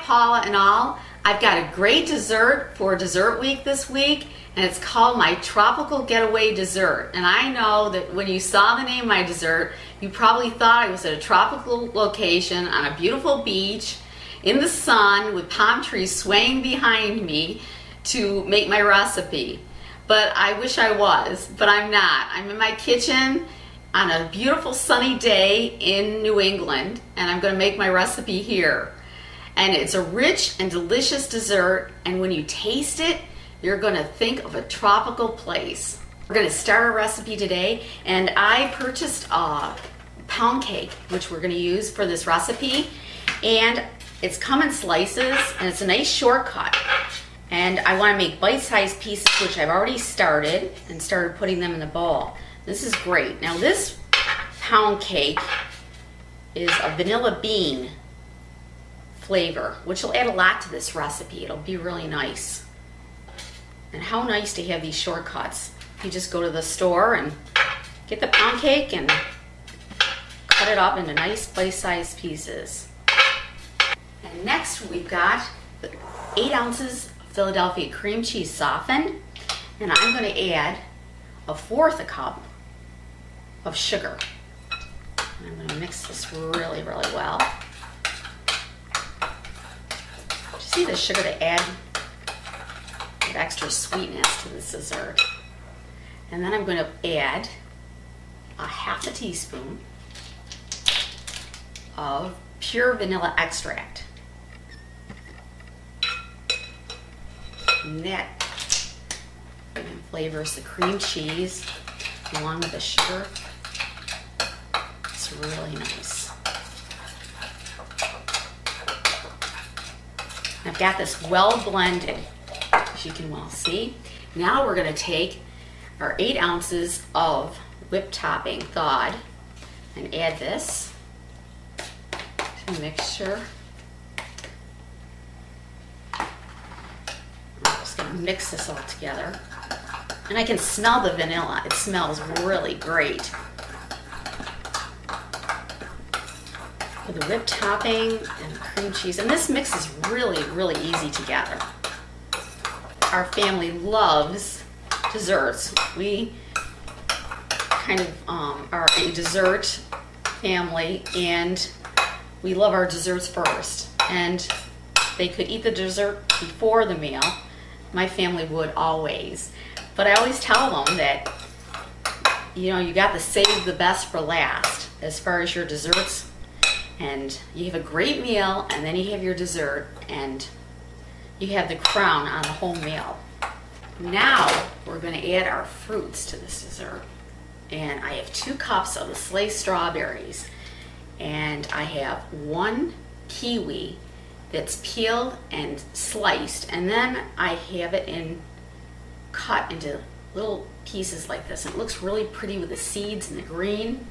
Paula and all. I've got a great dessert for dessert week this week, and it's called my Tropical Getaway Dessert. And I know that when you saw the name of my dessert, you probably thought I was at a tropical location on a beautiful beach in the sun with palm trees swaying behind me to make my recipe. But I wish I was, but I'm not. I'm in my kitchen on a beautiful sunny day in New England, and I'm going to make my recipe here. And it's a rich and delicious dessert, and when you taste it, you're going to think of a tropical place. We're going to start our recipe today, and I purchased a pound cake, which we're going to use for this recipe, and it's come in slices, and it's a nice shortcut. And I want to make bite-sized pieces, which I've already started putting them in the bowl. This is great. Now this pound cake is a vanilla bean flavor, which will add a lot to this recipe. It'll be really nice. And how nice to have these shortcuts. You just go to the store and get the pound cake and cut it up into nice bite-sized pieces. And next we've got 8 ounces of Philadelphia cream cheese softened, and I'm going to add 1/4 cup of sugar. And I'm going to mix this really, really well. See the sugar to add extra sweetness to this dessert. And then I'm going to add 1/2 teaspoon of pure vanilla extract. And that flavors the cream cheese along with the sugar. It's really nice. I've got this well blended, as you can well see. Now we're going to take our 8 ounces of whipped topping thawed and add this to the mixture. I'm just going to mix this all together. And I can smell the vanilla. It smells really great. With the whipped topping and the cream cheese. And this mix is really, really easy to gather. Our family loves desserts. We kind of are a dessert family, and we love our desserts first. And they could eat the dessert before the meal. My family would always. But I always tell them that, you know, you got to save the best for last as far as your desserts. And you have a great meal, and then you have your dessert, and you have the crown on the whole meal. Now we're going to add our fruits to this dessert. And I have 2 cups of the sliced strawberries, and I have 1 kiwi that's peeled and sliced, and then I have it cut into little pieces like this. And it looks really pretty with the seeds and the green.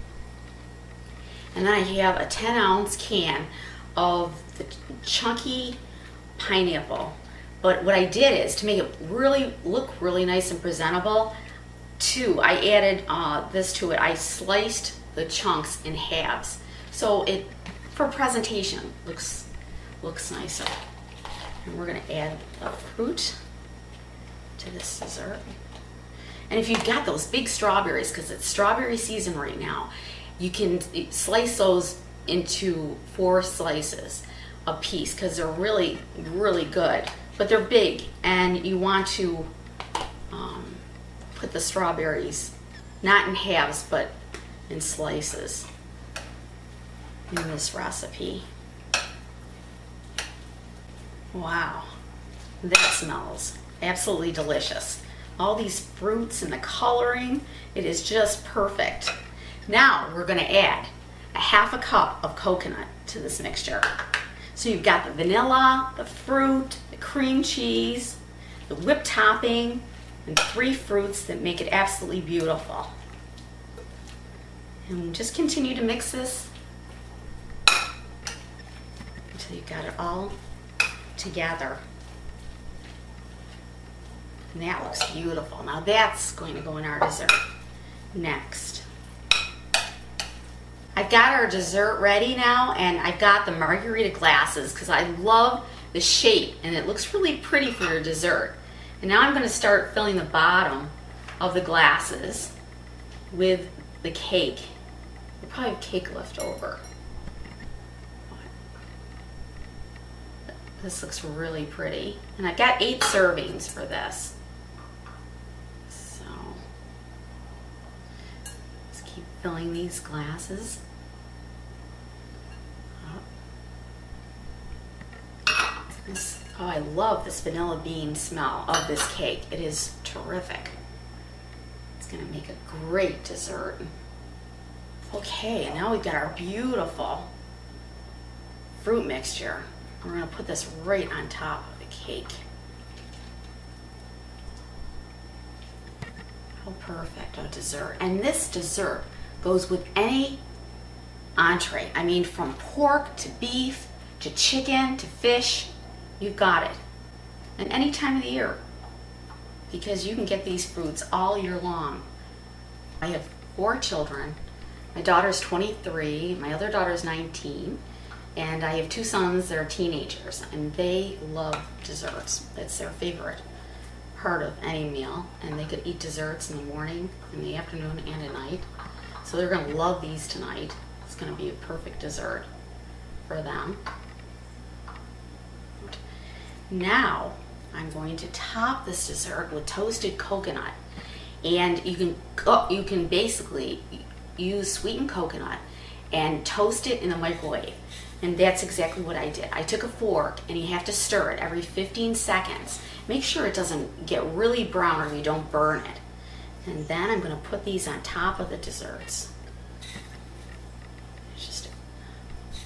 And then I have a 10-ounce can of the chunky pineapple. But what I did is, to make it really look really nice and presentable, I added this to it. I sliced the chunks in halves, so it, for presentation, looks nicer. And we're going to add the fruit to this dessert. And if you've got those big strawberries, because it's strawberry season right now, you can slice those into 4 slices a piece, because they're really, really good. But they're big, and you want to put the strawberries not in halves, but in slices in this recipe. Wow, that smells absolutely delicious. All these fruits and the coloring, it is just perfect. Now we're going to add 1/2 cup of coconut to this mixture. So you've got the vanilla, the fruit, the cream cheese, the whipped topping, and 3 fruits that make it absolutely beautiful. And just continue to mix this until you've got it all together. And that looks beautiful. Now that's going to go in our dessert next. I've got our dessert ready now, and I've got the margarita glasses because I love the shape, and it looks really pretty for your dessert. And now I'm going to start filling the bottom of the glasses with the cake. We'll probably have cake left over. This looks really pretty. And I've got 8 servings for this. So let's keep filling these glasses. Oh, I love this vanilla bean smell of this cake. It is terrific. It's gonna make a great dessert. Okay, now we've got our beautiful fruit mixture. We're gonna put this right on top of the cake. How perfect a dessert. And this dessert goes with any entree. I mean, from pork to beef to chicken to fish. You've got it. And any time of the year, because you can get these fruits all year long. I have 4 children. My daughter's 23, my other daughter's 19, and I have 2 sons that are teenagers, and they love desserts. It's their favorite part of any meal, and they could eat desserts in the morning, in the afternoon, and at night. So they're gonna love these tonight. It's gonna be a perfect dessert for them. Now I'm going to top this dessert with toasted coconut, and you can basically use sweetened coconut and toast it in the microwave, and that's exactly what I did. I took a fork, and you have to stir it every 15 seconds. Make sure it doesn't get really brown or you don't burn it. And then I'm going to put these on top of the desserts.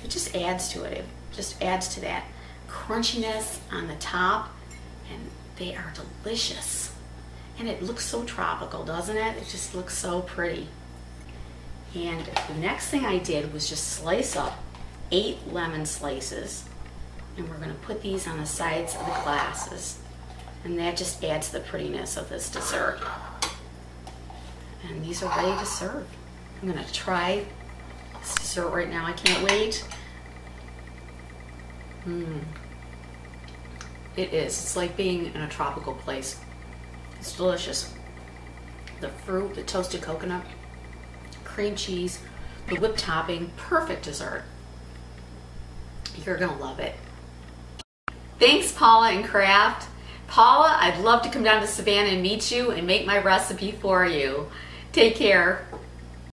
It just adds to it. It just adds to that crunchiness on the top, and they are delicious. And it looks so tropical, doesn't it? It just looks so pretty. And the next thing I did was just slice up 8 lemon slices, and we're going to put these on the sides of the glasses, and that just adds to the prettiness of this dessert. And these are ready to serve. I'm going to try this dessert right now. I can't wait. It is. It's like being in a tropical place. It's delicious. The fruit, the toasted coconut, cream cheese, the whipped topping, perfect dessert. You're gonna love it. Thanks, Paula and Kraft. Paula, I'd love to come down to Savannah and meet you and make my recipe for you. Take care.